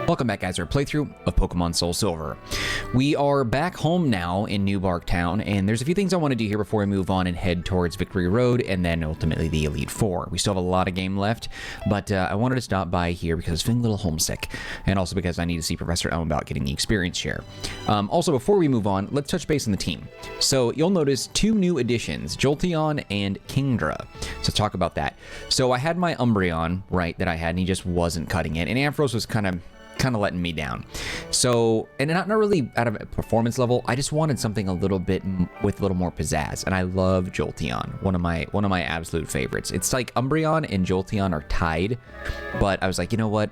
Welcome back, guys, to our playthrough of Pokemon SoulSilver. We are back home now in New Bark Town, and there's a few things I want to do here before we move on and head towards Victory Road, and then ultimately the Elite Four. We still have a lot of game left, but I wanted to stop by here because I was feeling a little homesick, and also because I need to see Professor Elm about getting the experience share. Also, before we move on, let's touch base on the team. So you'll notice two new additions, Jolteon and Kingdra. So let's talk about that. So I had my Umbreon, right, that I had, and he just wasn't cutting it, and Ampharos was kind of letting me down. So, and not really out of a performance level, I just wanted something a little bit with a little more pizzazz, and I love Jolteon, one of my absolute favorites. It's like Umbreon and Jolteon are tied, but I was like, you know what?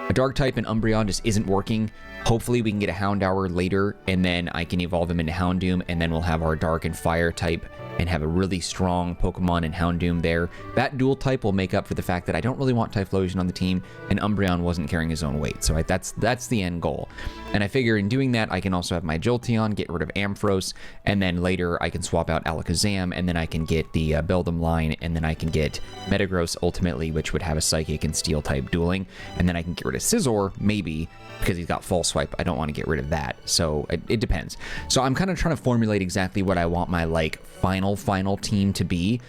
A dark type in Umbreon just isn't working. Hopefully we can get a Houndour later, and then I can evolve him into Houndoom, and then we'll have our dark and fire type and have a really strong Pokemon in Houndoom there. That dual type will make up for the fact that I don't really want Typhlosion on the team, and Umbreon wasn't carrying his own weight. So that's the end goal. And I figure in doing that, I can also have my Jolteon, get rid of Ampharos, and then later I can swap out Alakazam, and then I can get the Beldum line, and then I can get Metagross ultimately, which would have a Psychic and Steel type dueling, and then I can get rid of Scizor, maybe, because he's got False Swipe. I don't want to get rid of that, so it depends. So I'm kind of trying to formulate exactly what I want my final team to be,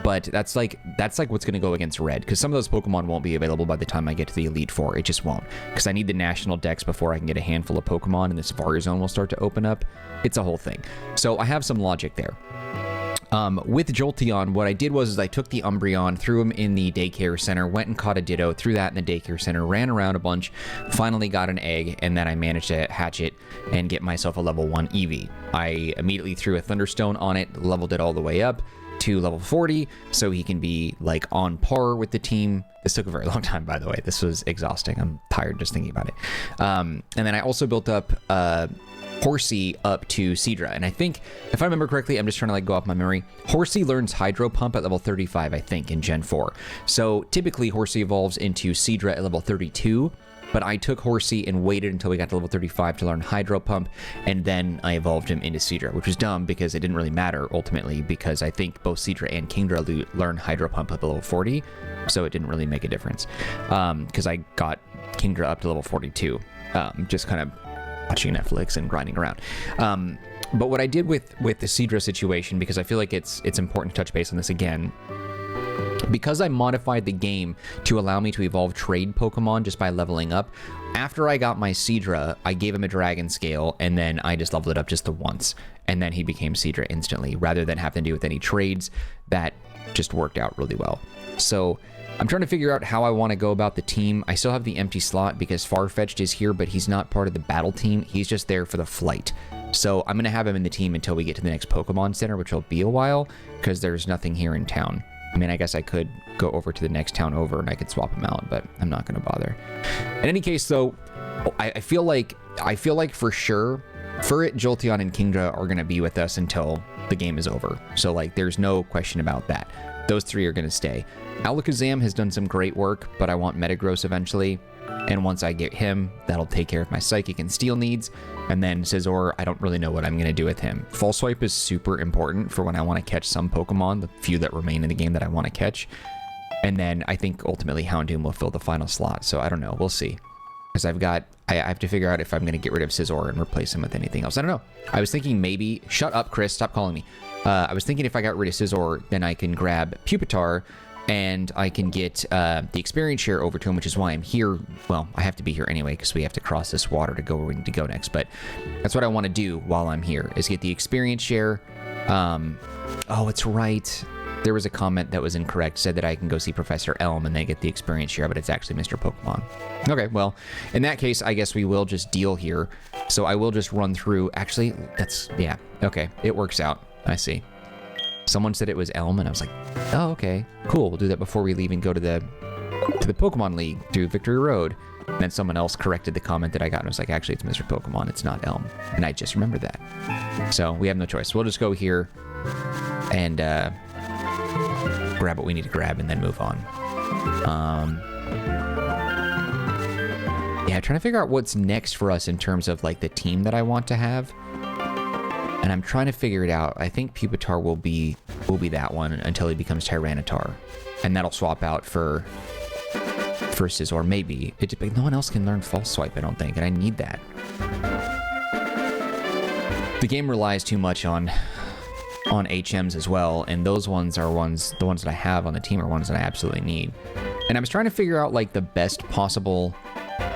but that's like what's going to go against Red, because some of those Pokemon won't be available by the time I get to the Elite Four. It just won't, because I need the national decks before I can get a handful of Pokemon, and the Safari Zone will start to open up. It's a whole thing. So I have some logic there. With Jolteon, what I did was I took the Umbreon, threw him in the daycare center, went and caught a Ditto, threw that in the daycare center, ran around a bunch, finally got an egg, and then I managed to hatch it and get myself a level 1 Eevee. I immediately threw a Thunderstone on it, leveled it all the way up to level 40, so he can be like on par with the team. This took a very long time, by the way. This was exhausting. I'm tired just thinking about it. And then I also built up Horsey up to Seadra, and I think, if I remember correctly, I'm just trying to go off my memory, Horsey learns Hydro Pump at level 35, I think, in Gen 4. So typically Horsey evolves into Seadra at level 32, but I took Horsey and waited until we got to level 35 to learn Hydro Pump, and then I evolved him into Seadra, which was dumb because it didn't really matter ultimately, because I think both Seadra and Kingdra learn Hydro Pump at level 40, so it didn't really make a difference, because I got Kingdra up to level 42, just kind of watching Netflix and grinding around. But what I did with the Seadra situation, because I feel like it's important to touch base on this again, because I modified the game to allow me to evolve trade Pokemon just by leveling up, after I got my Seadra, I gave him a Dragon Scale, and then I just leveled it up just the once, and then he became Seadra instantly, rather than having to do with any trades. That just worked out really well. So I'm trying to figure out how I want to go about the team. I still have the empty slot because Farfetch'd is here, but he's not part of the battle team. He's just there for the flight. So I'm going to have him in the team until we get to the next Pokemon Center, which will be a while, because there's nothing here in town. I mean, I guess I could go over to the next town over and I could swap him out, but I'm not going to bother. In any case, though, I feel like for sure, Furret, Jolteon, and Kingdra are going to be with us until the game is over. So, there's no question about that. Those three are going to stay. Alakazam has done some great work, but I want Metagross eventually. And once I get him, that'll take care of my Psychic and Steel needs. And then Scizor, I don't really know what I'm going to do with him. False Swipe is super important for when I want to catch some Pokemon, the few that remain in the game that I want to catch. And then I think ultimately Houndoom will fill the final slot. So I don't know. We'll see. Because I have to figure out if I'm going to get rid of Scizor and replace him with anything else. I don't know. I was thinking maybe... Shut up, Chris. Stop calling me. I was thinking if I got rid of Scizor, then I can grab Pupitar, and I can get the experience share over to him, which is why I'm here. Well, I have to be here anyway, because we have to cross this water to go where we need to go next. But that's what I want to do while I'm here, is get the experience share. Oh, it's right. There was a comment that was incorrect, said that I can go see Professor Elm and then get the experience share, but it's actually Mr. Pokemon. Okay, well, in that case, I guess we will just deal here. So I will just run through. Actually, yeah, okay, it works out. I see. Someone said it was Elm, and I was like, oh, okay, cool. We'll do that before we leave and go to the Pokemon League, to Victory Road. And then someone else corrected the comment that I got, and I was like, actually, it's Mr. Pokemon. It's not Elm. And I just remembered that. So we have no choice. We'll just go here and grab what we need to grab and then move on. Yeah, trying to figure out what's next for us in terms of the team that I want to have. And I'm trying to figure it out. I think Pupitar will be that one until he becomes Tyranitar. And that'll swap out for for Scizor, maybe. But no one else can learn False Swipe, I don't think, and I need that. The game relies too much on HMs as well, and those ones are the ones that I have on the team are ones that I absolutely need. And I was trying to figure out like the best possible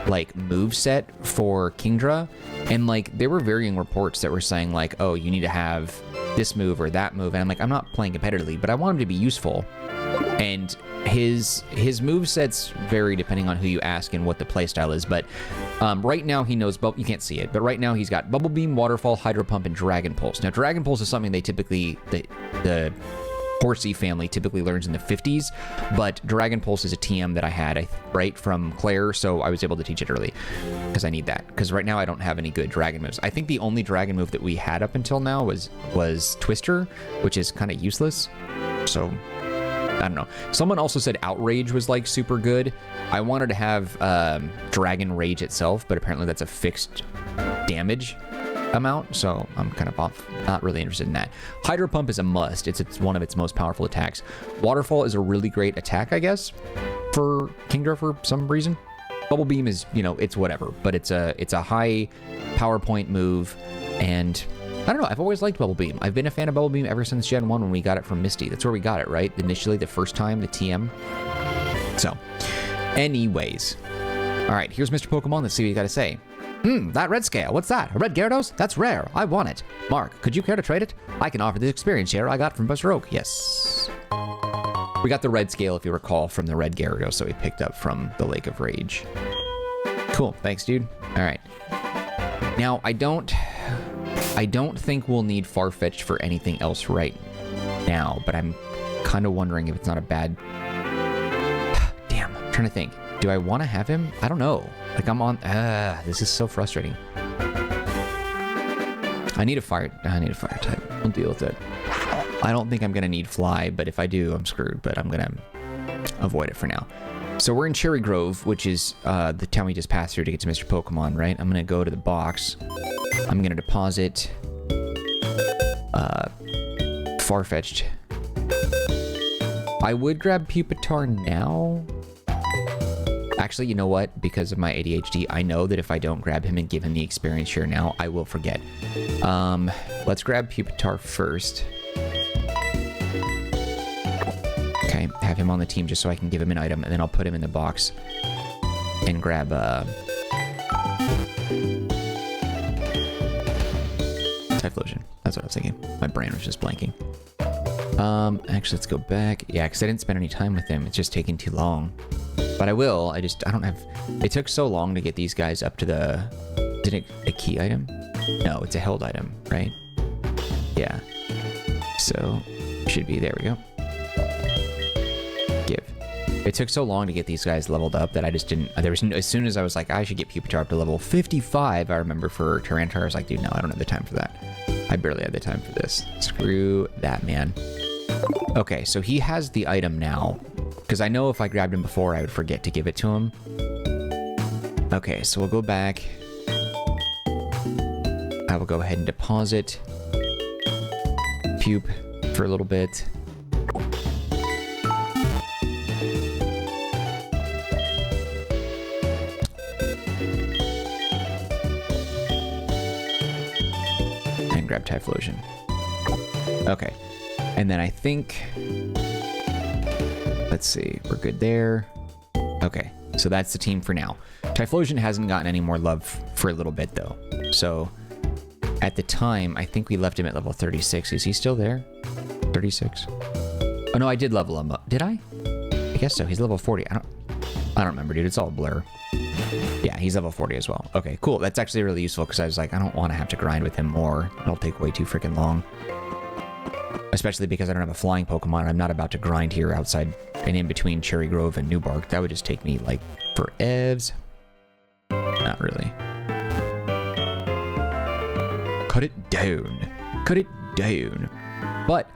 like move set for Kingdra, and like there were varying reports that were saying like, oh, you need to have this move or that move, and I'm like, I'm not playing competitively, but I want him to be useful. And his move sets vary depending on who you ask and what the playstyle is, but right now he knows, you can't see it, but right now he's got Bubble Beam, Waterfall, Hydro Pump, and Dragon Pulse. Now Dragon Pulse is something they typically, the Horsey family typically learns in the 50s, but Dragon Pulse is a TM that I had, right, from Claire, so I was able to teach it early, because I need that, because right now I don't have any good dragon moves. I think the only dragon move that we had up until now was Twister, which is kind of useless, so I don't know. Someone also said Outrage was like super good. I wanted to have Dragon Rage itself, but apparently that's a fixed damage amount, so I'm kind of not really interested in that. Hydro Pump is a must. It's one of its most powerful attacks. Waterfall is a really great attack, I guess, for Kingdra for some reason. Bubble Beam is, you know, it's whatever, but it's a high power point move, and I don't know, I've always liked Bubble Beam. I've been a fan of Bubble Beam ever since Gen 1 when we got it from Misty. That's where we got it, right? Initially, the first time, the TM. So, anyways. Alright, here's Mr. Pokemon. Let's see what you got to say. That red scale. What's that? A red Gyarados? That's rare. I want it. Mark, could you care to trade it? I can offer this experience share I got from Buster Oak. Yes. We got the red scale, if you recall, from the red Gyarados that we picked up from the Lake of Rage. Cool. Thanks, dude. Alright. Now, I don't think we'll need Farfetch'd for anything else right now, but I'm kind of wondering if it's not a bad... Damn, I'm trying to think. Do I want to have him? I don't know. Like, I'm on... this is so frustrating. I need a fire type. I'll deal with it. I don't think I'm going to need Fly, but if I do, I'm screwed, but I'm going to avoid it for now. So we're in Cherry Grove, which is the town we just passed through to get to Mr. Pokemon, right? I'm going to go to the box. I'm going to deposit Farfetch'd. I would grab Pupitar now. Actually, you know what? Because of my ADHD, I know that if I don't grab him and give him the experience share now, I will forget. Let's grab Pupitar first. Okay, have him on the team just so I can give him an item, and then I'll put him in the box and grab Typhlosion. That's what I was thinking. My brain was just blanking. Actually, let's go back. Yeah, because I didn't spend any time with him. It's just taking too long. But I will. I don't have... It took so long to get these guys up to the... Is it a key item? No, it's a held item, right? Yeah. So, should be... There we go. Give. It took so long to get these guys leveled up that I just didn't... There was no, as soon as I was like, I should get Pupitar up to level 55, I remember for Tyranitar, I was like, dude, no, I don't have the time for that. I barely have the time for this. Screw that, man. Okay, so he has the item now. Because I know if I grabbed him before, I would forget to give it to him. Okay, so we'll go back. I will go ahead and deposit Pupe for a little bit. And grab Typhlosion. Okay. And then I think... Let's see, we're good there. Okay, so that's the team for now. Typhlosion hasn't gotten any more love for a little bit, though. So, at the time, I think we left him at level 36. Is he still there? 36? Oh, no, I did level him up. Did I? I guess so. He's level 40. I don't remember, dude. It's all a blur. Yeah, he's level 40 as well. Okay, cool. That's actually really useful, because I was like, I don't want to have to grind with him more. It'll take way too freaking long. Especially because I don't have a flying Pokemon. I'm not about to grind here outside and in between Cherry Grove and Newbark. That would just take me, like, for evs. Not really. Cut it down. Cut it down. But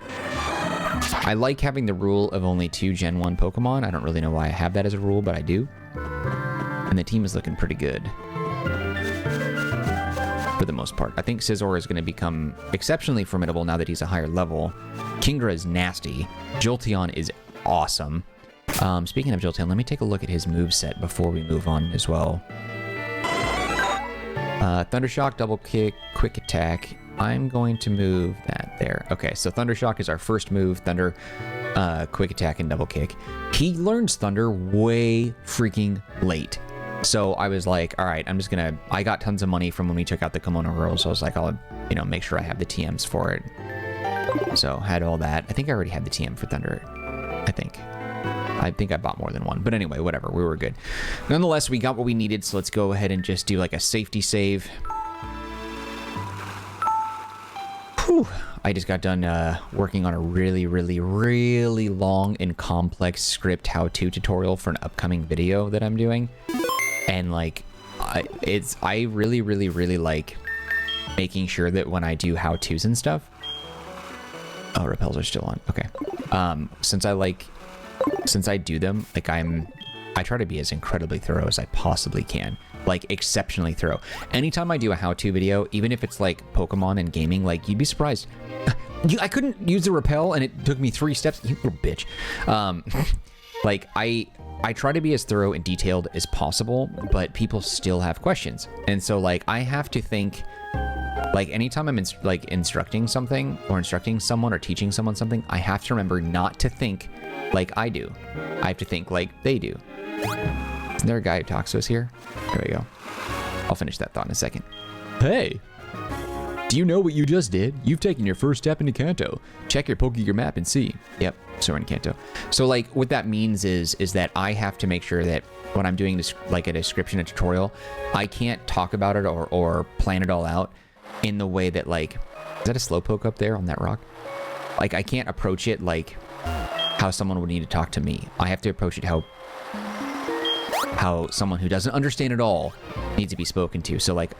I like having the rule of only 2 Gen 1 Pokemon. I don't really know why I have that as a rule, but I do. And the team is looking pretty good. For the most part. I think Scizor is going to become exceptionally formidable now that he's a higher level. Kingdra is nasty. Jolteon is awesome. Speaking of Jolteon, let me take a look at his moveset before we move on as well. Thunder Shock, double kick, quick attack. I'm going to move that there. Okay, so Thunder Shock is our first move. Thunder, quick attack, and double kick. He learns Thunder way freaking late. So I was like, all right, I'm just gonna... I got tons of money from when we took out the Kimono Girls, so I was like, I'll, you know, make sure I have the TMs for it. So had all that. I think I already had the TM for Thunder. I think I bought more than one. But anyway, whatever. We were good. Nonetheless, we got what we needed, so let's go ahead and just do like a safety save. Whew. I just got done working on a really, really, really long and complex script how-to tutorial for an upcoming video that I'm doing. And like, I really, really, really like making sure that when I do how-tos and stuff... Oh, repels are still on. Okay. Since I do them, like I try to be as incredibly thorough as I possibly can. Like, exceptionally thorough. Anytime I do a how-to video, even if it's like Pokemon and gaming, like, you'd be surprised. I couldn't use the repel, and it took me 3 steps. You little bitch. Like, I try to be as thorough and detailed as possible, but people still have questions. And so, like, I have to think... Like, anytime I'm instructing something, or instructing someone, or teaching someone something, I have to remember not to think like I do. I have to think like they do. Isn't there a guy who talks to us here? There we go. I'll finish that thought in a second. Hey! Do you know what you just did? You've taken your first step into Kanto. Check your Pokegear map and see. Yep, so we're in Kanto. So, like, what that means is that I have to make sure that when I'm doing this, like a description, a tutorial, I can't talk about it or plan it all out in the way that, like, is that a Slowpoke up there on that rock? Like, I can't approach it like how someone would need to talk to me. I have to approach it how someone who doesn't understand at all needs to be spoken to. So, like,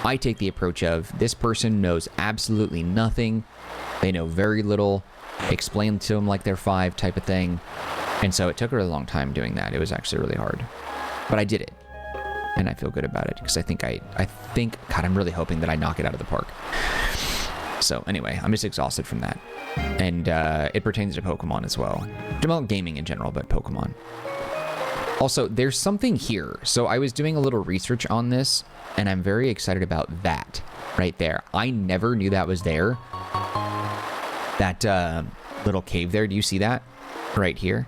I take the approach of, this person knows absolutely nothing. They know very little. Explain to them like they're 5 type of thing. And so it took a really long time doing that. It was actually really hard. But I did it. And I feel good about it because I think, God, I'm really hoping that I knock it out of the park. So anyway, I'm just exhausted from that. And it pertains to Pokemon as well. Well, gaming in general, but Pokemon. Also, there's something here. So I was doing a little research on this, and I'm very excited about that right there. I never knew that was there. That little cave there. Do you see that? Right here.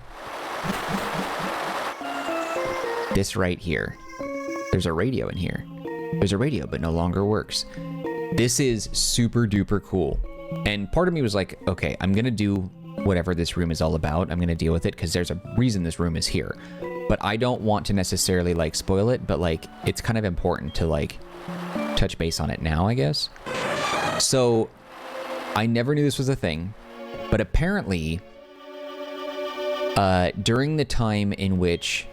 This right here. There's a radio in here. There's a radio, but no longer works. This is super duper cool. And part of me was like, okay, I'm going to do whatever this room is all about. I'm going to deal with it because there's a reason this room is here. But I don't want to necessarily, like, spoil it, but, like, it's kind of important to, like, touch base on it now, I guess. So, I never knew this was a thing, but apparently, during the time in which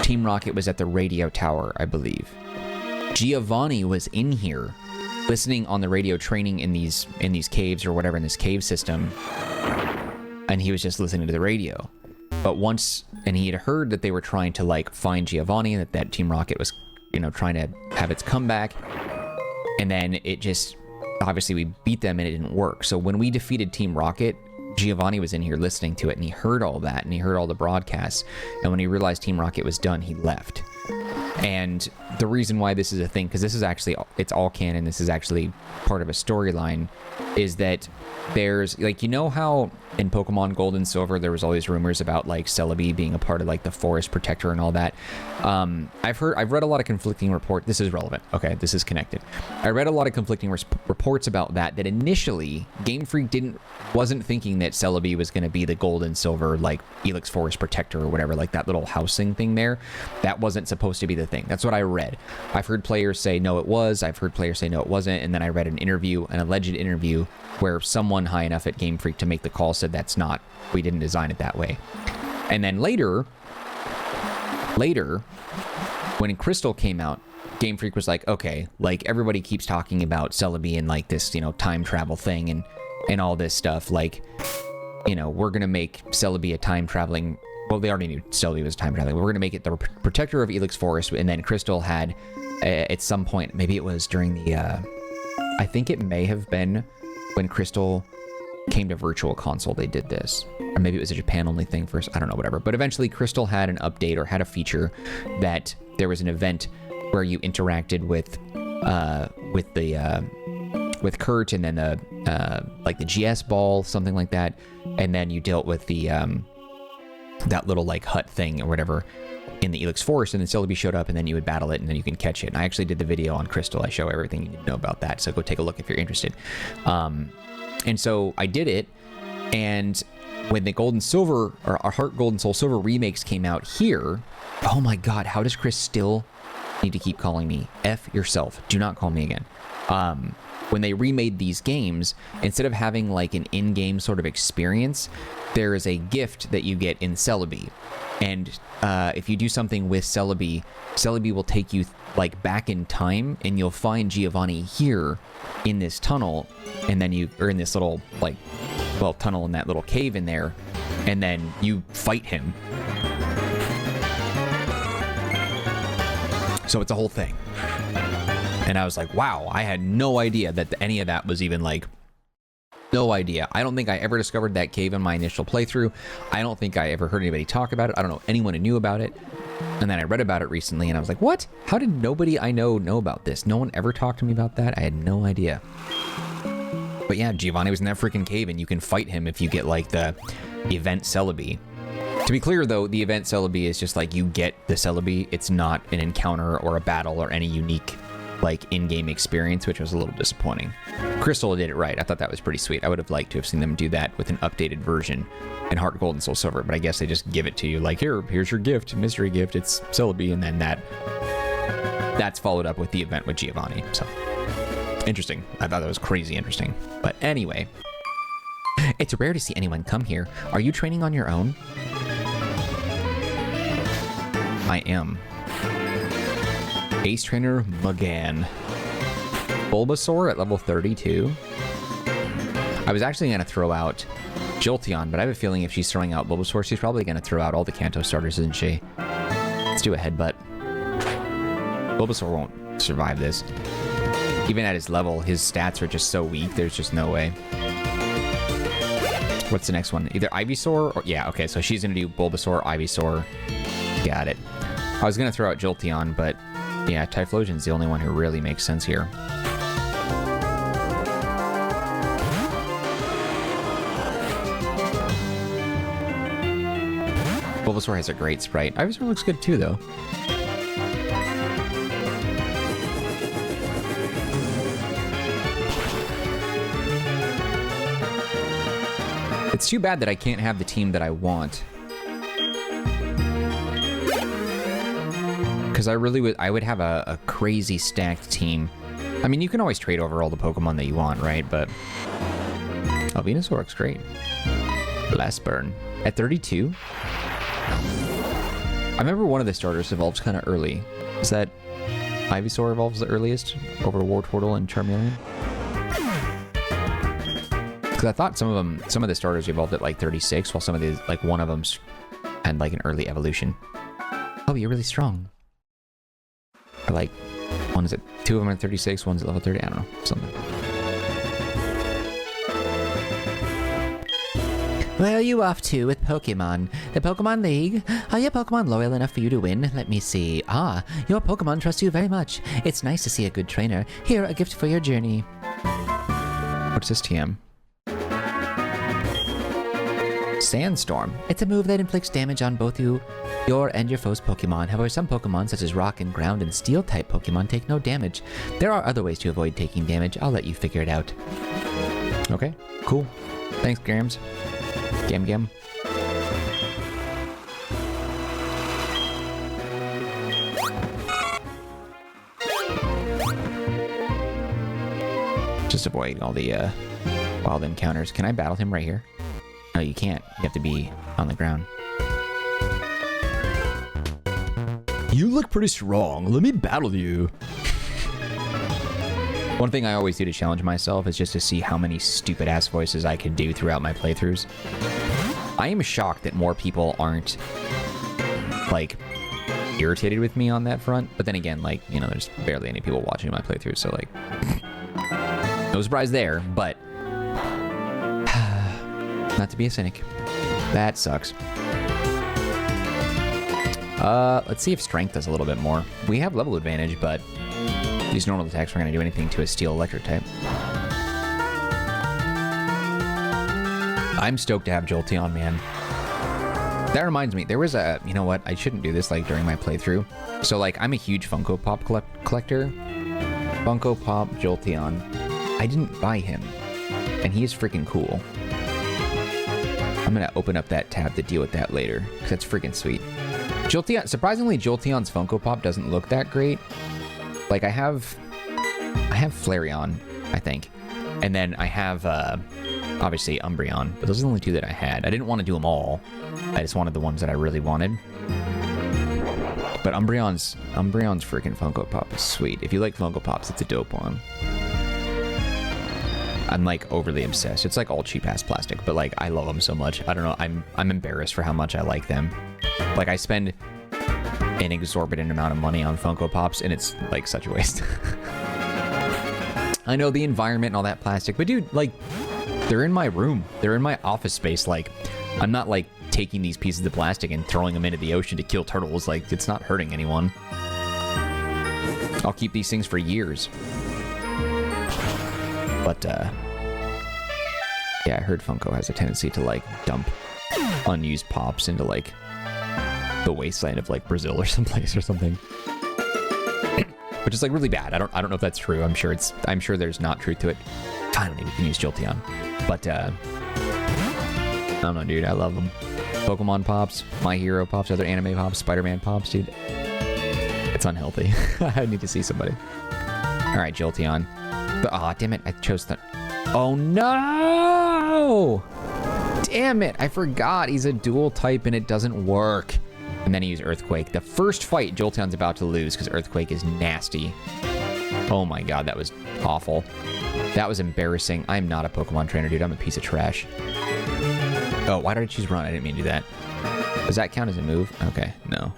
Team Rocket was at the radio tower, I believe, Giovanni was in here listening on the radio, training in these caves or whatever, in this cave system, and he was just listening to the radio. But once, and he had heard that they were trying to, like, find Giovanni, and that Team Rocket was, you know, trying to have its comeback, and then it just, obviously we beat them and it didn't work. So when we defeated Team Rocket, Giovanni was in here listening to it, and he heard all that, and he heard all the broadcasts, and when he realized Team Rocket was done, he left. And the reason why this is a thing, because this is actually, it's all canon, this is actually part of a storyline, is that there's, like, you know how in Pokemon Gold and Silver there was all these rumors about, like, Celebi being a part of, like, the Forest Protector and all that. I've read a lot of conflicting reports. This is relevant. Okay, this is connected. I read a lot of conflicting reports about that initially Game Freak wasn't thinking that Celebi was going to be the Gold and Silver, like, Elix Forest Protector or whatever, like that little housing thing there. That wasn't supposed to be the thing. That's what I read. I've heard players say no it was, I've heard players say no it wasn't, and then I read an alleged interview where someone high enough at Game Freak to make the call said that's not, we didn't design it that way. And then later, when Crystal came out, Game Freak was like, okay, like, everybody keeps talking about Celebi and, like, this, you know, time travel thing and all this stuff, like, you know, we're gonna make Celebi a time traveling, well, they already knew Celebi was time traveling, we're gonna make it the protector of Elix Forest. And then Crystal had, at some point, maybe it was during the, I think it may have been when Crystal came to Virtual Console, they did this. Or maybe it was a Japan-only thing first. I don't know, whatever. But eventually, Crystal had an update or had a feature that there was an event where you interacted with Kurt, and then like the GS ball, something like that, and then you dealt with the that little like hut thing or whatever in the Elix Forest, and then Celebi showed up, and then you would battle it, and then you can catch it. And I actually did the video on Crystal. I show everything you need to know about that, so go take a look if you're interested. And so I did it, and when the Gold and Silver, or our HeartGold and SoulSilver remakes came out here, oh my god, how does Chris still need to keep calling me? F yourself. Do not call me again. When they remade these games, instead of having like an in-game sort of experience, there is a gift that you get in Celebi. And if you do something with Celebi, Celebi will take you like back in time, and you'll find Giovanni here in this tunnel, and then or in this little like, well, tunnel in that little cave in there, and then you fight him. So it's a whole thing. And I was like, wow, I had no idea that any of that was even like, no idea. I don't think I ever discovered that cave in my initial playthrough. I don't think I ever heard anybody talk about it. I don't know anyone who knew about it. And then I read about it recently, and I was like, what? How did nobody I know about this? No one ever talked to me about that? I had no idea. But yeah, Giovanni was in that freaking cave, and you can fight him if you get like the event Celebi. To be clear though, the event Celebi is just like you get the Celebi. It's not an encounter or a battle or any unique like in-game experience, which was a little disappointing. Crystal did it right. I thought that was pretty sweet. I would have liked to have seen them do that with an updated version in HeartGold and SoulSilver, but I guess they just give it to you like, here's your gift, mystery gift, it's Celebi, and then that's followed up with the event with Giovanni. So interesting. I thought that was crazy interesting. But anyway, it's rare to see anyone come here. Are you training on your own? I am. Ace Trainer Magan. Bulbasaur at level 32. I was actually going to throw out Jolteon, but I have a feeling if she's throwing out Bulbasaur, she's probably going to throw out all the Kanto starters, isn't she? Let's do a headbutt. Bulbasaur won't survive this. Even at his level, his stats are just so weak, there's just no way. What's the next one? Either Ivysaur or... Yeah, okay, so she's going to do Bulbasaur, Ivysaur. Got it. I was going to throw out Jolteon, but... Yeah, Typhlosion's the only one who really makes sense here. Bulbasaur has a great sprite. Ivysaur looks good too, though. It's too bad that I can't have the team that I want. Because I would have a crazy stacked team. I mean, you can always trade over all the Pokemon that you want, right? But Venusaur looks great. Blast Burn at 32. I remember one of the starters evolves kind of early. Is that Ivysaur evolves the earliest over Wartortle and Charmeleon? Because I thought some of the starters evolved at like 36, while some of these, like one of them had like an early evolution. Oh, you're really strong. Or like, one is at 2 of them at 36, one's at level 30, I don't know, something. Where are you off to with Pokemon? The Pokemon League? Are your Pokemon loyal enough for you to win? Let me see. Ah, your Pokemon trust you very much. It's nice to see a good trainer. Here, a gift for your journey. What's this TM? Sandstorm. It's a move that inflicts damage on both your and your foe's Pokemon. However, some Pokemon, such as Rock and Ground and Steel-type Pokemon, take no damage. There are other ways to avoid taking damage. I'll let you figure it out. Okay, cool. Thanks, Grams. Gam. Just avoid all the wild encounters. Can I battle him right here? No, you can't. You have to be on the ground. You look pretty strong. Let me battle you. One thing I always do to challenge myself is just to see how many stupid ass voices I can do throughout my playthroughs. I am shocked that more people aren't like irritated with me on that front. But then again, like, you know, there's barely any people watching my playthroughs, so like no surprise there, but Not to be a cynic. That sucks. Let's see if strength does a little bit more. We have level advantage, but these normal attacks aren't going to do anything to a steel electric type. I'm stoked to have Jolteon, man. That reminds me, there was a, you know what, I shouldn't do this like during my playthrough. So like, I'm a huge Funko Pop collector. Funko Pop Jolteon. I didn't buy him, and he is freaking cool. I'm gonna open up that tab to deal with that later, because that's freaking sweet. Jolteon, surprisingly, Jolteon's Funko Pop doesn't look that great. Like, I have Flareon, I think. And then I have, obviously, Umbreon. But those are the only two that I had. I didn't want to do them all. I just wanted the ones that I really wanted. But Umbreon's freaking Funko Pop is sweet. If you like Funko Pops, it's a dope one. I'm, like, overly obsessed. It's, like, all cheap-ass plastic. But, like, I love them so much. I don't know. I'm embarrassed for how much I like them. Like, I spend an exorbitant amount of money on Funko Pops, and it's, like, such a waste. I know the environment and all that plastic, but dude, like, they're in my room. They're in my office space. Like, I'm not, like, taking these pieces of plastic and throwing them into the ocean to kill turtles. Like, it's not hurting anyone. I'll keep these things for years. But, yeah, I heard Funko has a tendency to, like, dump unused pops into, like, the wasteland of, like, Brazil or someplace or something. Which is, like, really bad. I don't know if that's true. I'm sure there's not truth to it. Finally, we can use Jolteon. But, I don't know, dude. I love them. Pokemon Pops, My Hero Pops, other anime Pops, Spider-Man Pops, dude. It's unhealthy. I need to see somebody. Alright, Jolteon. Aw, damn it. I chose the... Oh, no! Damn it. I forgot. He's a dual type and it doesn't work. And then he used Earthquake. The first fight Jolteon's about to lose because Earthquake is nasty. Oh my god, that was awful. That was embarrassing. I'm not a Pokemon trainer, dude. I'm a piece of trash. Oh, why did I choose Run? I didn't mean to do that. Does that count as a move? Okay, no.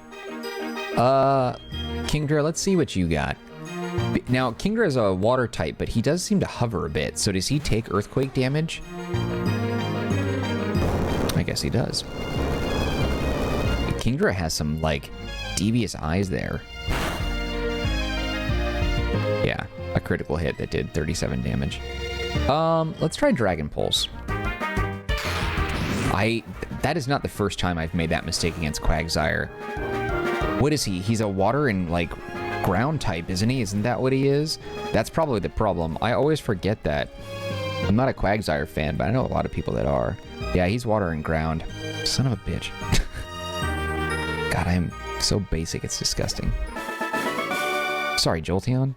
Kingdra, let's see what you got. Now, Kingdra is a water type, but he does seem to hover a bit. So does he take Earthquake damage? I guess he does. Kingdra has some, like, devious eyes there. Yeah, a critical hit that did 37 damage. Let's try Dragon Pulse. That is not the first time I've made that mistake against Quagsire. What is he? He's a water and, like, ground type, isn't he? Isn't that what he is? That's probably the problem. I always forget that. I'm not a Quagsire fan, but I know a lot of people that are. Yeah, he's water and ground. Son of a bitch. God, I am so basic, it's disgusting. Sorry, Jolteon.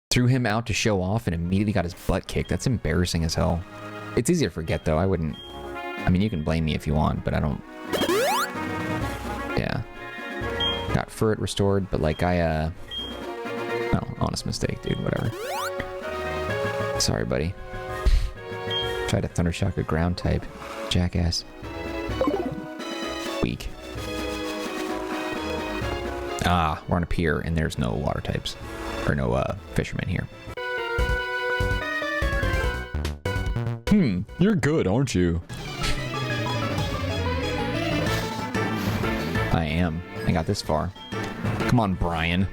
Threw him out to show off and immediately got his butt kicked. That's embarrassing as hell. It's easy to forget, though. I wouldn't... I mean, you can blame me if you want, but I don't... Yeah. Got Furret restored, but, like, No, honest mistake, dude. Whatever. Sorry, buddy. Tried to Thunder Shock a ground type. Jackass. Weak. Ah, we're on a pier and there's no water types. Or no fishermen here. You're good, aren't you? I am. I got this far. Come on, Brian.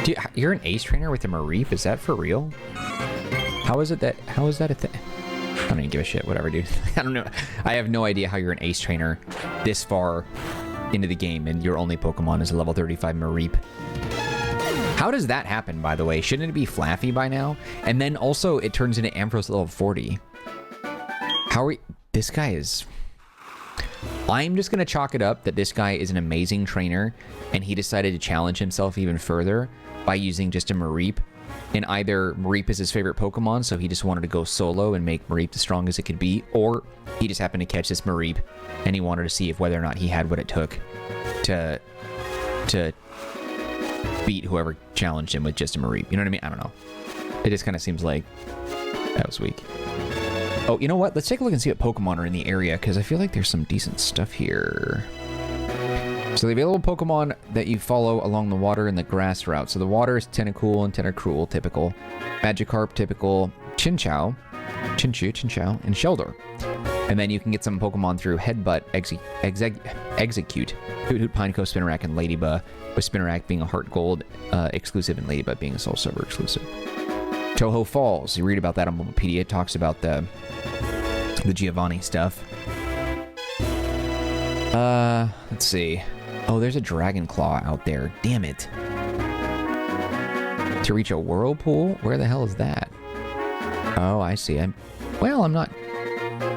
Dude, you're an ace trainer with a Mareep? Is that for real? How is that a thing? I don't even give a shit. Whatever, dude. I don't know. I have no idea how you're an ace trainer this far into the game and your only Pokemon is a level 35 Mareep. How does that happen, by the way? Shouldn't it be Flaffy by now? And then also it turns into Ampharos level 40. How are we... This guy is... I'm just going to chalk it up that this guy is an amazing trainer and he decided to challenge himself even further by using just a Mareep. And either Mareep is his favorite Pokemon, so he just wanted to go solo and make Mareep the strongest it could be, or he just happened to catch this Mareep and he wanted to see if whether or not he had what it took to beat whoever challenged him with just a Mareep. You know what I mean? I don't know. It just kind of seems like that was weak. Oh, you know what? Let's take a look and see what Pokemon are in the area, because I feel like there's some decent stuff here. So the available Pokemon that you follow along the water and the grass route. So the water is Tentacool and Tentacruel, typical. Magikarp, typical. Chinchou, Chinchu, Chinchou, and Sheldor. And then you can get some Pokemon through Headbutt, Execute, Hoot Hoot, Pineco, Spinarak, and Ladybug, with Spinarak being a HeartGold exclusive and Ladybug being a SoulSilver exclusive. Toho Falls, you read about that on Bulbapedia. It talks about the Giovanni stuff. Let's see. Oh, there's a Dragon Claw out there. Damn it. To reach a Whirlpool? Where the hell is that? Oh, I see. I'm not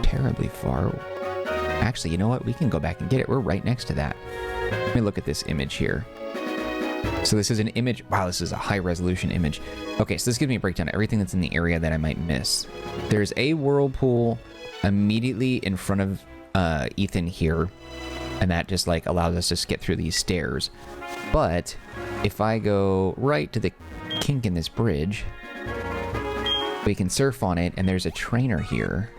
terribly far. Actually, you know what? We can go back and get it. We're right next to that. Let me look at this image here. So this is an image. Wow, this is a high resolution image. Okay, so this gives me a breakdown of everything that's in the area that I might miss. There's a Whirlpool immediately in front of Ethan here, and that just like allows us to get through these stairs. But if I go right to the kink in this bridge, we can surf on it, and there's a trainer here.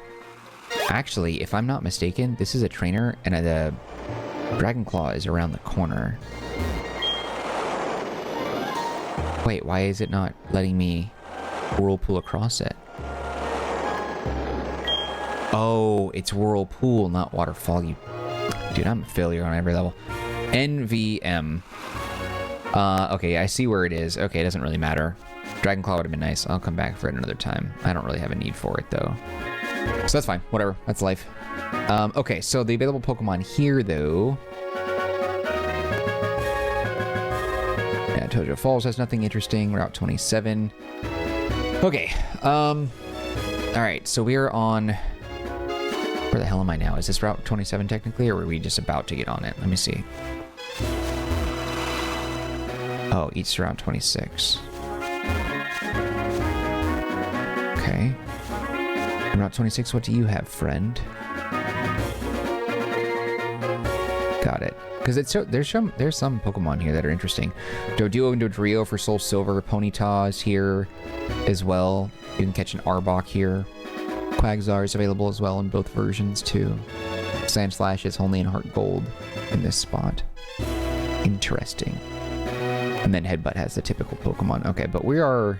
Actually, if I'm not mistaken, this is a trainer, and the Dragon Claw is around the corner. Wait, why is it not letting me Whirlpool across it? Oh, it's Whirlpool, not Waterfall. Dude, I'm a failure on every level. NVM. Okay, I see where it is. Okay, it doesn't really matter. Dragon Claw would have been nice. I'll come back for it another time. I don't really have a need for it, though. So that's fine. Whatever. That's life. Okay, so the available Pokemon here, though... Yeah, Tojo Falls has nothing interesting. Route 27. Okay. Alright, so we are on... Where the hell am I now? Is this Route 27 technically, or were we just about to get on it? Let me see. Oh, East Route 26. Okay. Route 26, what do you have, friend? Got it. Because there's some Pokemon here that are interesting. Doduo and Dodrio for SoulSilver. Ponyta is here as well. You can catch an Arbok here. Quagsire is available as well in both versions too. Sandslash is only in HeartGold in this spot. Interesting. And then Headbutt has the typical Pokemon. Okay, but we are...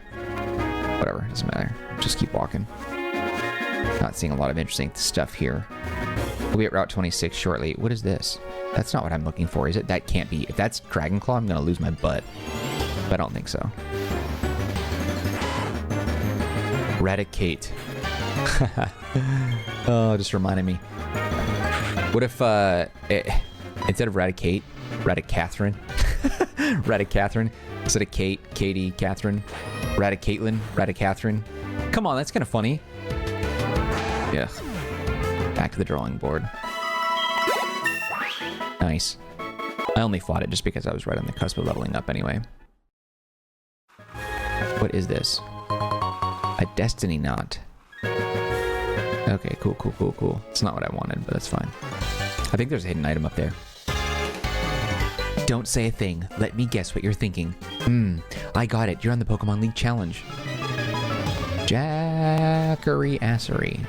Whatever, doesn't matter. Just keep walking. Not seeing a lot of interesting stuff here. We'll be at Route 26 shortly. What is this? That's not what I'm looking for, is it? That can't be. If that's Dragon Claw, I'm going to lose my butt. But I don't think so. Raticate. Oh, just reminded me. What if, instead of Raticate, Raticathrine? Raticathrine. Instead of Kate, Katie, Catherine. Raticatelyn, Raticathrine. Come on, that's kind of funny. Yeah. Back to the drawing board. Nice. I only fought it just because I was right on the cusp of leveling up anyway. What is this? A Destiny Knot. Okay, cool, cool, cool, cool. It's not what I wanted, but that's fine. I think there's a hidden item up there. Don't say a thing. Let me guess what you're thinking. I got it. You're on the Pokemon League Challenge. Jackery Assery.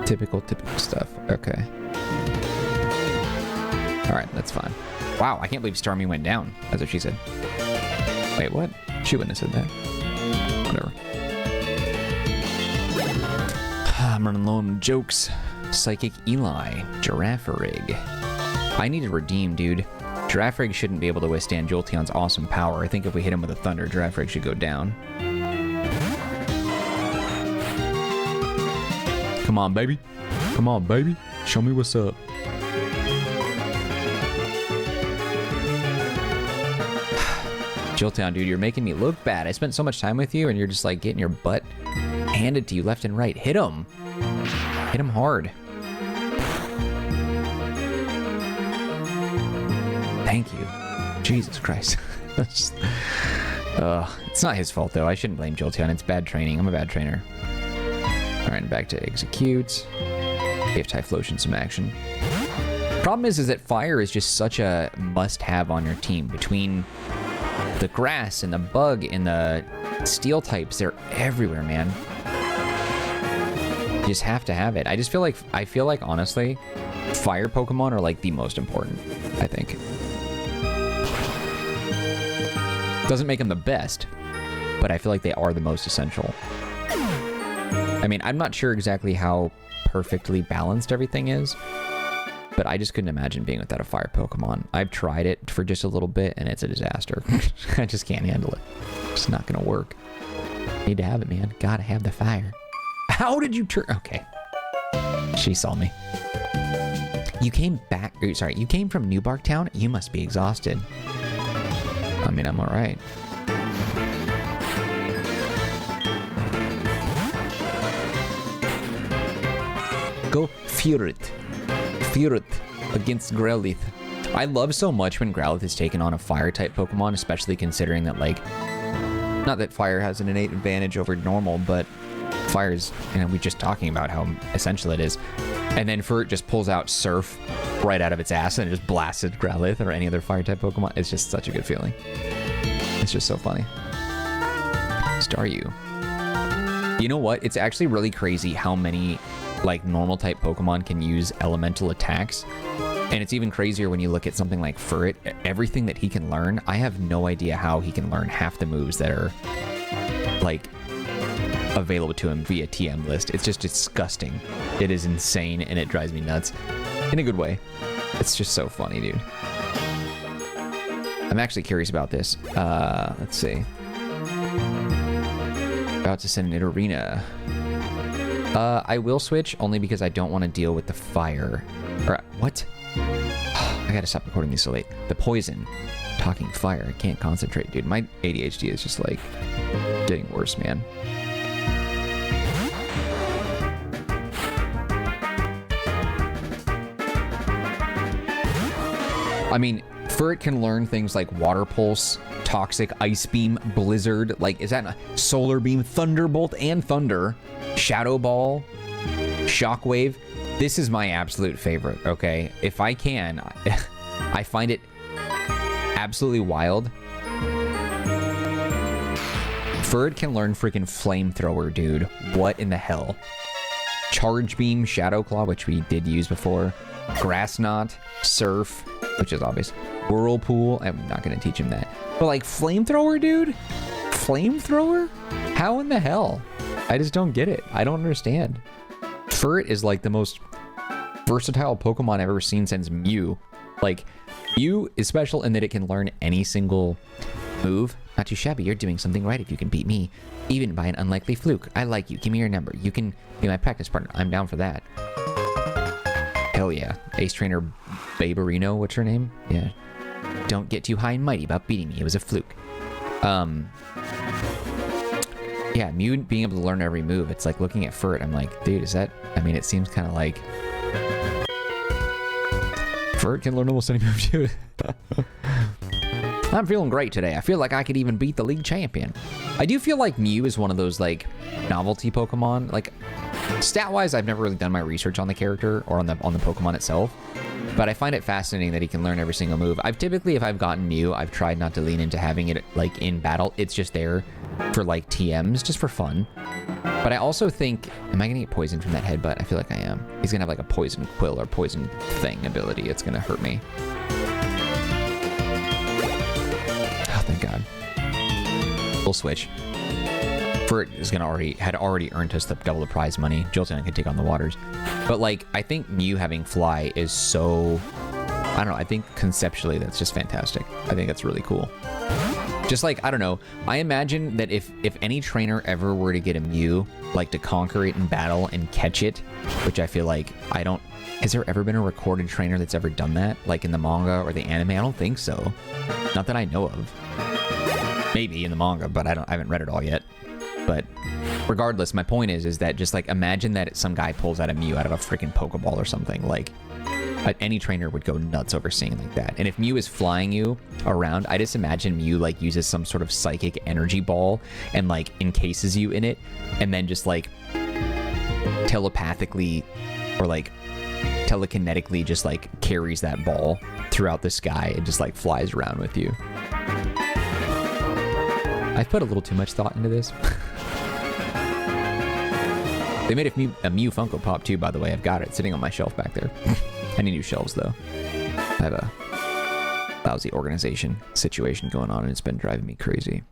Typical stuff. Okay. Alright, that's fine. Wow, I can't believe Starmie went down. That's what she said. Wait, what? She wouldn't have said that. Whatever. I'm running low on jokes. Psychic Eli. Girafarig. I need to redeem, dude. Girafarig shouldn't be able to withstand Jolteon's awesome power. I think if we hit him with a Thunder, Girafarig should go down. Come on, baby. Come on, baby. Show me what's up. Jolteon, dude, you're making me look bad. I spent so much time with you, and you're just like getting your butt handed to you left and right. Hit him. Hit him hard. Thank you. Jesus Christ. It's not his fault, though. I shouldn't blame Jolteon. It's bad training. I'm a bad trainer. All right, back to Execute. Give Typhlosion some action. Problem is that fire is just such a must-have on your team. Between the grass and the bug and the steel types, they're everywhere, man. You just have to have it. I feel like honestly, fire Pokemon are like the most important, I think. Doesn't make them the best, but I feel like they are the most essential. I mean, I'm not sure exactly how perfectly balanced everything is, but I just couldn't imagine being without a fire Pokemon. I've tried it for just a little bit, and it's a disaster. I just can't handle it. It's not gonna work. Need to have it, man. Gotta have the fire. How did you turn? Okay. She saw me. You came back, sorry, you came from New Bark Town? You must be exhausted. I mean, I'm all right. Go Furret. Furret against Growlithe. I love so much when Growlithe is taken on a fire-type Pokemon, especially considering that, like, not that fire has an innate advantage over normal, but fire is, you know, we're just talking about how essential it is. And then Furret just pulls out Surf right out of its ass and just blasted Growlithe or any other fire-type Pokemon. It's just such a good feeling. It's just so funny. Staryu. You know what? It's actually really crazy how many, like, normal-type Pokemon can use elemental attacks. And it's even crazier when you look at something like Furret. Everything that he can learn, I have no idea how he can learn half the moves that are, like, available to him via TM list. It's just disgusting. It is insane, and it drives me nuts. In a good way. It's just so funny, dude. I'm actually curious about this. Let's see. About to send an arena. I will switch only because I don't want to deal with the fire. Or, what? I gotta stop recording these so late. The poison. Talking fire. I can't concentrate, dude. My ADHD is just, like, getting worse, man. I mean, Furret can learn things like Water Pulse, Toxic, Ice Beam, Blizzard. Like, is that a Solar Beam, Thunderbolt, and Thunder, Shadow Ball, Shockwave? This is my absolute favorite, okay? If I can, I find it absolutely wild. Furret can learn freaking Flamethrower, dude. What in the hell? Charge Beam, Shadow Claw, which we did use before. Grass Knot, Surf, which is obvious. Whirlpool, I'm not going to teach him that. But, like, Flamethrower, dude? Flamethrower? How in the hell? I just don't get it. I don't understand. Furret is, like, the most versatile Pokemon I've ever seen since Mew. Like, Mew is special in that it can learn any single move. Not too shabby. You're doing something right if you can beat me. Even by an unlikely fluke. I like you. Give me your number. You can be my practice partner. I'm down for that. Hell yeah. Ace Trainer Baberino, what's her name? Yeah. Don't get too high and mighty about beating me. It was a fluke. Yeah, Mew being able to learn every move. It's like looking at Furret. I'm like, dude, is that... I mean, it seems kind of like... Furret can learn almost any move, too. I'm feeling great today. I feel like I could even beat the league champion. I do feel like Mew is one of those, like, novelty Pokemon. Like, stat-wise, I've never really done my research on the character or on the Pokemon itself. But I find it fascinating that he can learn every single move. I've typically, if I've gotten Mew, I've tried not to lean into having it, like, in battle. It's just there for, like, TMs, just for fun. But I also think... Am I going to get poisoned from that headbutt? I feel like I am. He's going to have, like, a poison quill or poison thing ability. It's going to hurt me. Oh, thank God. We'll switch. Furret is had already earned us the double the prize money. Johto can take on the waters. But, like, I think Mew having Fly is so... I don't know. I think conceptually that's just fantastic. I think that's really cool. Just like, I don't know. I imagine that if any trainer ever were to get a Mew, like, to conquer it in battle and catch it, which I feel like I don't... Has there ever been a recorded trainer that's ever done that? Like in the manga or the anime? I don't think so. Not that I know of. Maybe in the manga, but I haven't read it all yet. But regardless, my point is that just, like, imagine that some guy pulls out a Mew out of a freaking Pokeball or something. Like, any trainer would go nuts over seeing like that. And if Mew is flying you around, I just imagine Mew, like, uses some sort of psychic energy ball and, like, encases you in it, and then just, like, telepathically or, like, telekinetically just, like, carries that ball throughout the sky and just, like, flies around with you. I've put a little too much thought into this. They made a Mew Funko Pop too, by the way. I've got it sitting on my shelf back there. I need new shelves though. I have a lousy organization situation going on and it's been driving me crazy.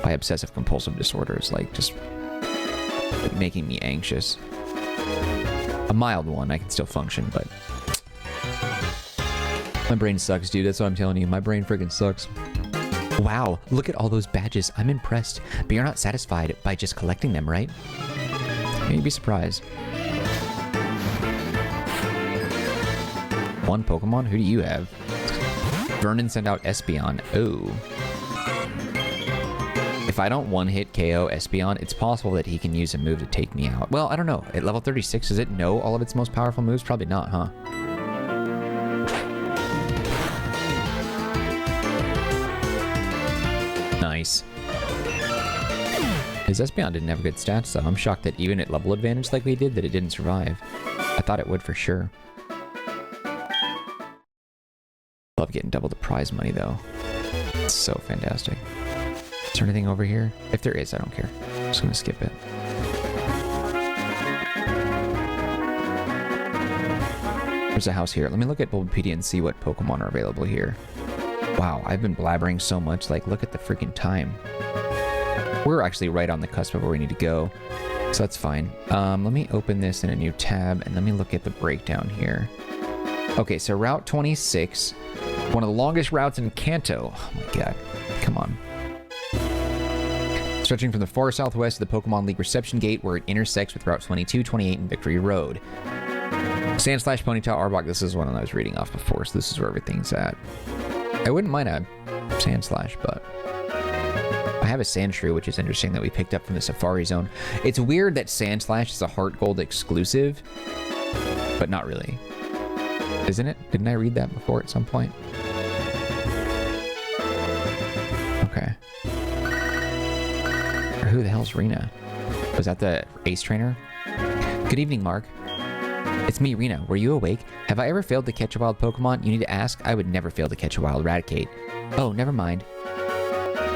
My obsessive compulsive disorder is like just making me anxious. A mild one, I can still function, but my brain sucks, dude. That's what I'm telling you. My brain friggin' sucks. Wow, look at all those badges. I'm impressed. But you're not satisfied by just collecting them, right? You'd be surprised. One Pokemon? Who do you have? Vernon sent out Espeon. Oh. If I don't one-hit KO Espeon, it's possible that he can use a move to take me out. Well, I don't know. At level 36, does it know all of its most powerful moves? Probably not, huh? Nice. His Espeon didn't have good stats, though. I'm shocked that even at level advantage like we did, that it didn't survive. I thought it would for sure. Love getting double the prize money, though. It's so fantastic. Is there anything over here? If there is, I don't care. I'm just gonna skip it. There's a house here. Let me look at Bulbapedia and see what Pokemon are available here. Wow, I've been blabbering so much. Like, look at the freaking time. We're actually right on the cusp of where we need to go, so that's fine. Let me open this in a new tab, and let me look at the breakdown here. Okay, so Route 26, one of the longest routes in Kanto. Oh my god, come on. Stretching from the far southwest to the Pokemon League reception gate, where it intersects with Route 22, 28, and Victory Road. Sandslash, Ponyta, Arbok, this is one that I was reading off before, so this is where everything's at. I wouldn't mind a Sandslash, but I have a Sandshrew, which is interesting, that we picked up from the Safari Zone. It's weird that Sandslash is a HeartGold exclusive, but not really. Isn't it? Didn't I read that before at some point? Okay. Who the hell's Rena? Was that the Ace Trainer? Good evening, Mark. It's me, Rena. Were you awake? Have I ever failed to catch a wild Pokemon? You need to ask. I would never fail to catch a wild Raticate. Oh, never mind.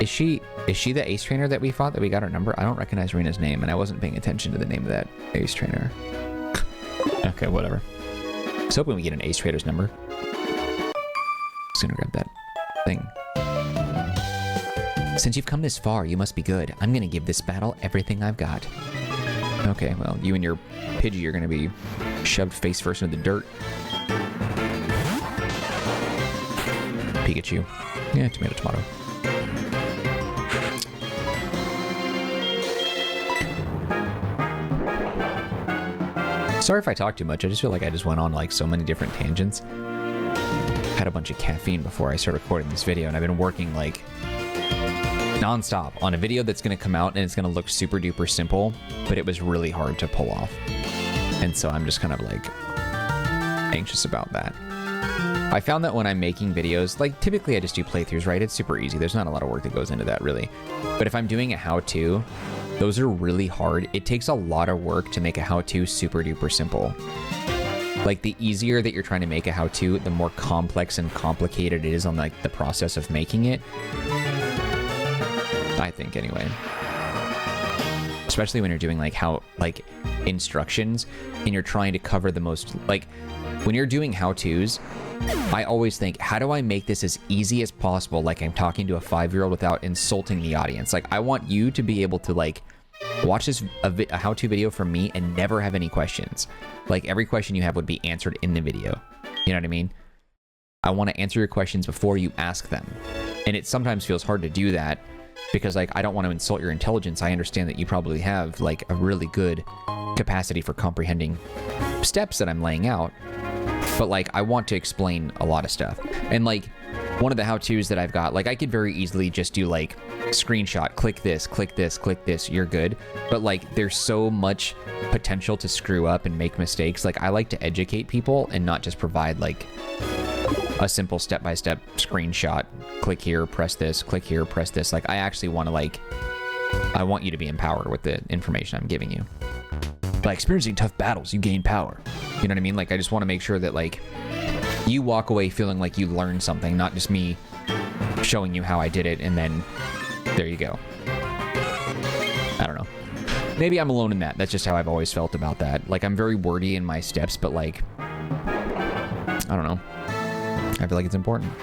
Is she the Ace Trainer that we fought, that we got her number? I don't recognize Rena's name, and I wasn't paying attention to the name of that Ace Trainer. Okay, whatever. I was hoping we get an Ace Trainer's number. Just gonna grab that thing. Since you've come this far, you must be good. I'm gonna give this battle everything I've got. Okay, well, you and your Pidgey are gonna be shoved face first into the dirt. Pikachu. Yeah, tomato, tomato. Sorry if I talk too much. I just feel like I just went on like so many different tangents. Had a bunch of caffeine before I started recording this video, and I've been working like non-stop on a video that's going to come out and it's going to look super duper simple, but it was really hard to pull off. And so I'm just kind of like anxious about that. I found that when I'm making videos, like typically I just do playthroughs, right? It's super easy. There's not a lot of work that goes into that really. But if I'm doing a how-to, those are really hard. It takes a lot of work to make a how-to super duper simple. Like the easier that you're trying to make a how-to, the more complex and complicated it is on like the process of making it. I think anyway. Especially when you're doing like instructions and you're trying to cover the most, like when you're doing how-tos, I always think, how do I make this as easy as possible, like I'm talking to a 5-year-old without insulting the audience? Like I want you to be able to like watch this a how-to video from me and never have any questions. Like every question you have would be answered in the video. You know what I mean? I want to answer your questions before you ask them. And it sometimes feels hard to do that because like I don't want to insult your intelligence. I understand that you probably have like a really good capacity for comprehending steps that I'm laying out, but like I want to explain a lot of stuff. And like one of the how-tos that I've got, like I could very easily just do like screenshot, click this, click this, click this, you're good. But like there's so much potential to screw up and make mistakes. Like I like to educate people and not just provide like a simple step-by-step screenshot. Click here, press this, click here, press this. Like I actually want to like, I want you to be empowered with the information I'm giving you. By experiencing tough battles, you gain power. You know what I mean? Like I just want to make sure that like you walk away feeling like you learned something, not just me showing you how I did it and then there you go. I don't know. Maybe I'm alone in that. That's just how I've always felt about that. Like, I'm very wordy in my steps, but like, I don't know. I feel like it's important.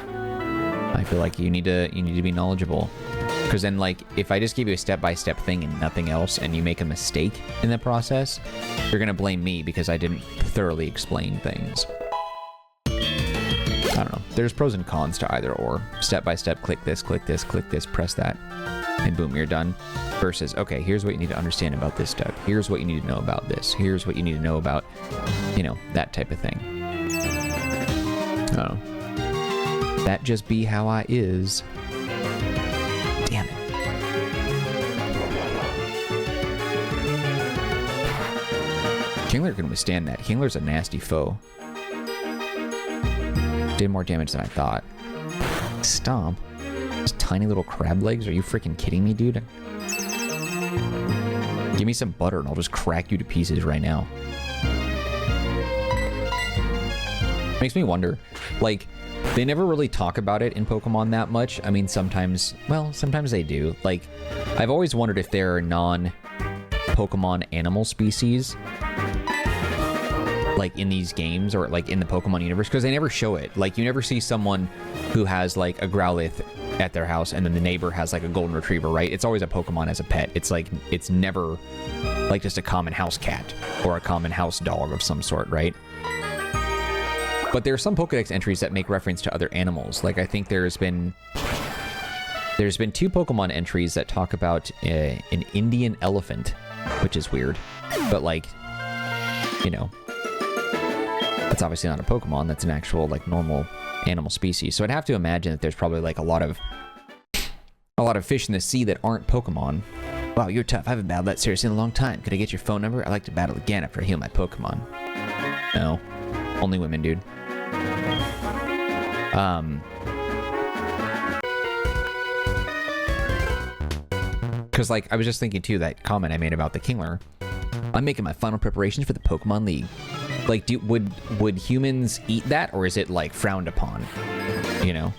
I feel like you need to be knowledgeable. Because then, like, if I just give you a step-by-step thing and nothing else, and you make a mistake in the process, you're gonna blame me because I didn't thoroughly explain things. I don't know. There's pros and cons to either or. Step-by-step, click this, press that, and boom, you're done. Versus, okay, here's what you need to understand about this step. Here's what you need to know about this. Here's what you need to know about, you know, that type of thing. Oh. That just be how I is. Damn it. Kingler can withstand that. Kingler's a nasty foe. Did more damage than I thought. Stomp? Those tiny little crab legs? Are you freaking kidding me, dude? Give me some butter and I'll just crack you to pieces right now. Makes me wonder, like, they never really talk about it in Pokemon that much. I mean, sometimes, well, sometimes they do. Like, I've always wondered if there are non-Pokemon animal species, like, in these games or, like, in the Pokemon universe, because they never show it. Like, you never see someone who has, like, a Growlithe at their house and then the neighbor has, like, a Golden Retriever, right? It's always a Pokemon as a pet. It's, like, it's never, like, just a common house cat or a common house dog of some sort, right? But there are some Pokedex entries that make reference to other animals. Like, I think there's been 2 Pokemon entries that talk about an Indian elephant, which is weird. But, like, you know, that's obviously not a Pokemon. That's an actual, like, normal animal species. So I'd have to imagine that there's probably, like, a lot of fish in the sea that aren't Pokemon. Wow, you're tough. I haven't battled that seriously in a long time. Could I get your phone number? I'd like to battle again after I heal my Pokemon. No. Only women, dude. Because, like, I was just thinking, too, that comment I made about the Kingler. I'm making my final preparations for the Pokemon League. Like, would humans eat that, or is it, like, frowned upon? You know?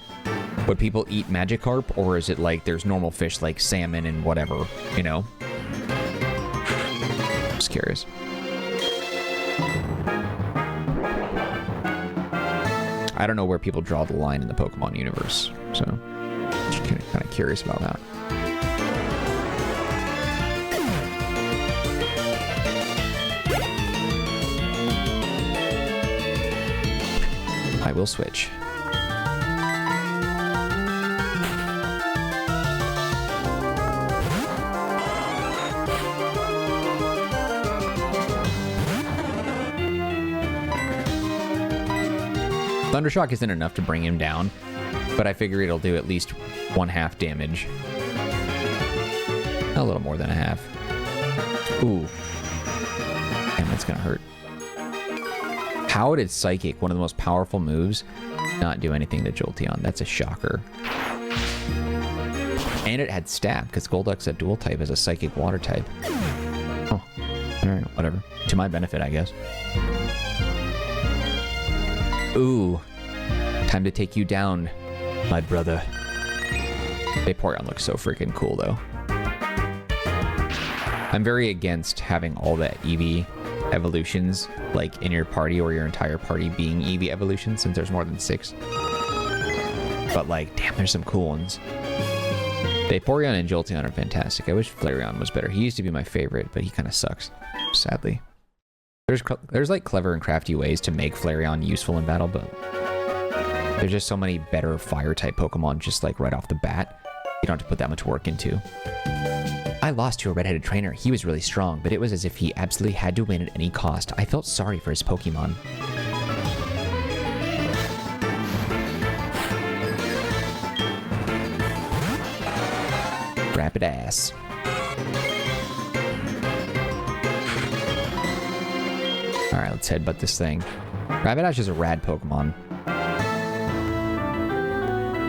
Would people eat Magikarp, or is it, like, there's normal fish like salmon and whatever, you know? Just curious. I don't know where people draw the line in the Pokemon universe, so just kind of curious about that. I will switch. Thundershock isn't enough to bring him down, but I figure it'll do at least 1/2 damage. A little more than a half. Ooh. Damn, that's gonna hurt. How did Psychic, one of the most powerful moves, not do anything to Jolteon? That's a shocker. And it had Stab, because Golduck's a dual type as a Psychic water type. Oh, alright, whatever. To my benefit, I guess. Ooh. Time to take you down, my brother. Vaporeon looks so freaking cool, though. I'm very against having all the Eevee evolutions, like, in your party or your entire party being Eevee evolutions, since there's more than 6. But, like, damn, there's some cool ones. Vaporeon and Jolteon are fantastic. I wish Flareon was better. He used to be my favorite, but he kind of sucks, sadly. There's like clever and crafty ways to make Flareon useful in battle, but there's just so many better fire type Pokemon just like right off the bat. You don't have to put that much work into. I lost to a redheaded trainer. He was really strong, but it was as if he absolutely had to win at any cost. I felt sorry for his Pokemon. Rapid ass. Alright, let's headbutt this thing. Rapidash is a rad Pokemon.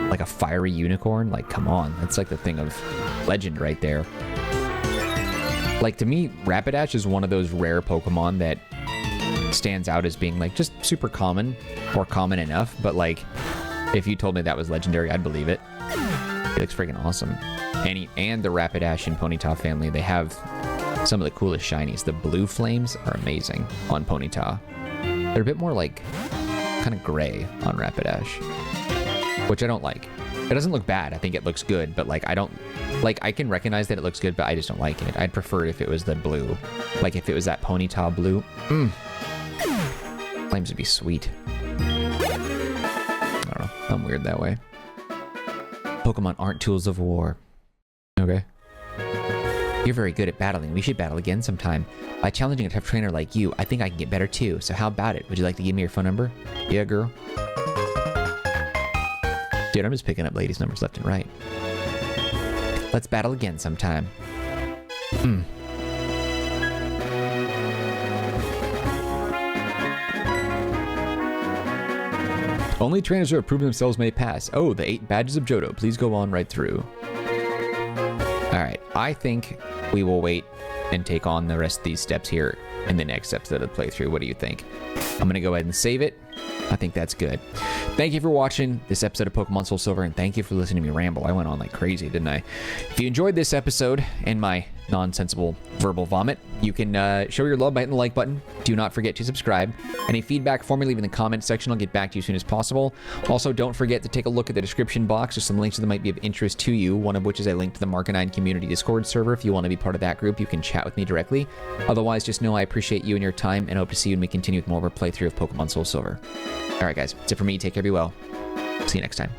Like a fiery unicorn? Like, come on. That's like the thing of legend right there. Like, to me, Rapidash is one of those rare Pokemon that stands out as being, like, just super common, or common enough, but, like, if you told me that was legendary, I'd believe it. He looks freaking awesome. And the Rapidash and Ponyta family, they have some of the coolest shinies. The blue flames are amazing on Ponyta. They're a bit more like kind of gray on Rapidash, which I don't like. It doesn't look bad. I think it looks good, but like I don't like. I can recognize that it looks good, but I just don't like it. I'd prefer it if it was the blue, like if it was that Ponyta blue. Flames would be sweet. I don't know. I'm weird that way. Pokemon aren't tools of war. Okay. You're very good at battling. We should battle again sometime. By challenging a tough trainer like you, I think I can get better too. So how about it? Would you like to give me your phone number? Yeah, girl. Dude, I'm just picking up ladies' numbers left and right. Let's battle again sometime. Only trainers who have proven themselves may pass. Oh, the 8 badges of Johto. Please go on right through. Alright, I think we will wait and take on the rest of these steps here in the next episode of the playthrough. What do you think? I'm going to go ahead and save it. I think that's good. Thank you for watching this episode of Pokemon Soul Silver, and thank you for listening to me ramble. I went on like crazy, didn't I? If you enjoyed this episode and my nonsensical verbal vomit, you can show your love by hitting the like button. Do not forget to subscribe. Any feedback for me, leave in the comments section. I'll get back to you as soon as possible. Also, don't forget to take a look at the description box. There's some links that might be of interest to you, one of which is a link to the Marcanine community Discord server. If you want to be part of that group, you can chat with me directly. Otherwise, just know I appreciate you and your time, and hope to see you when we continue with more of our playthrough of Pokemon Soul Silver. Alright guys, that's it for me. Take care, be well. See you next time.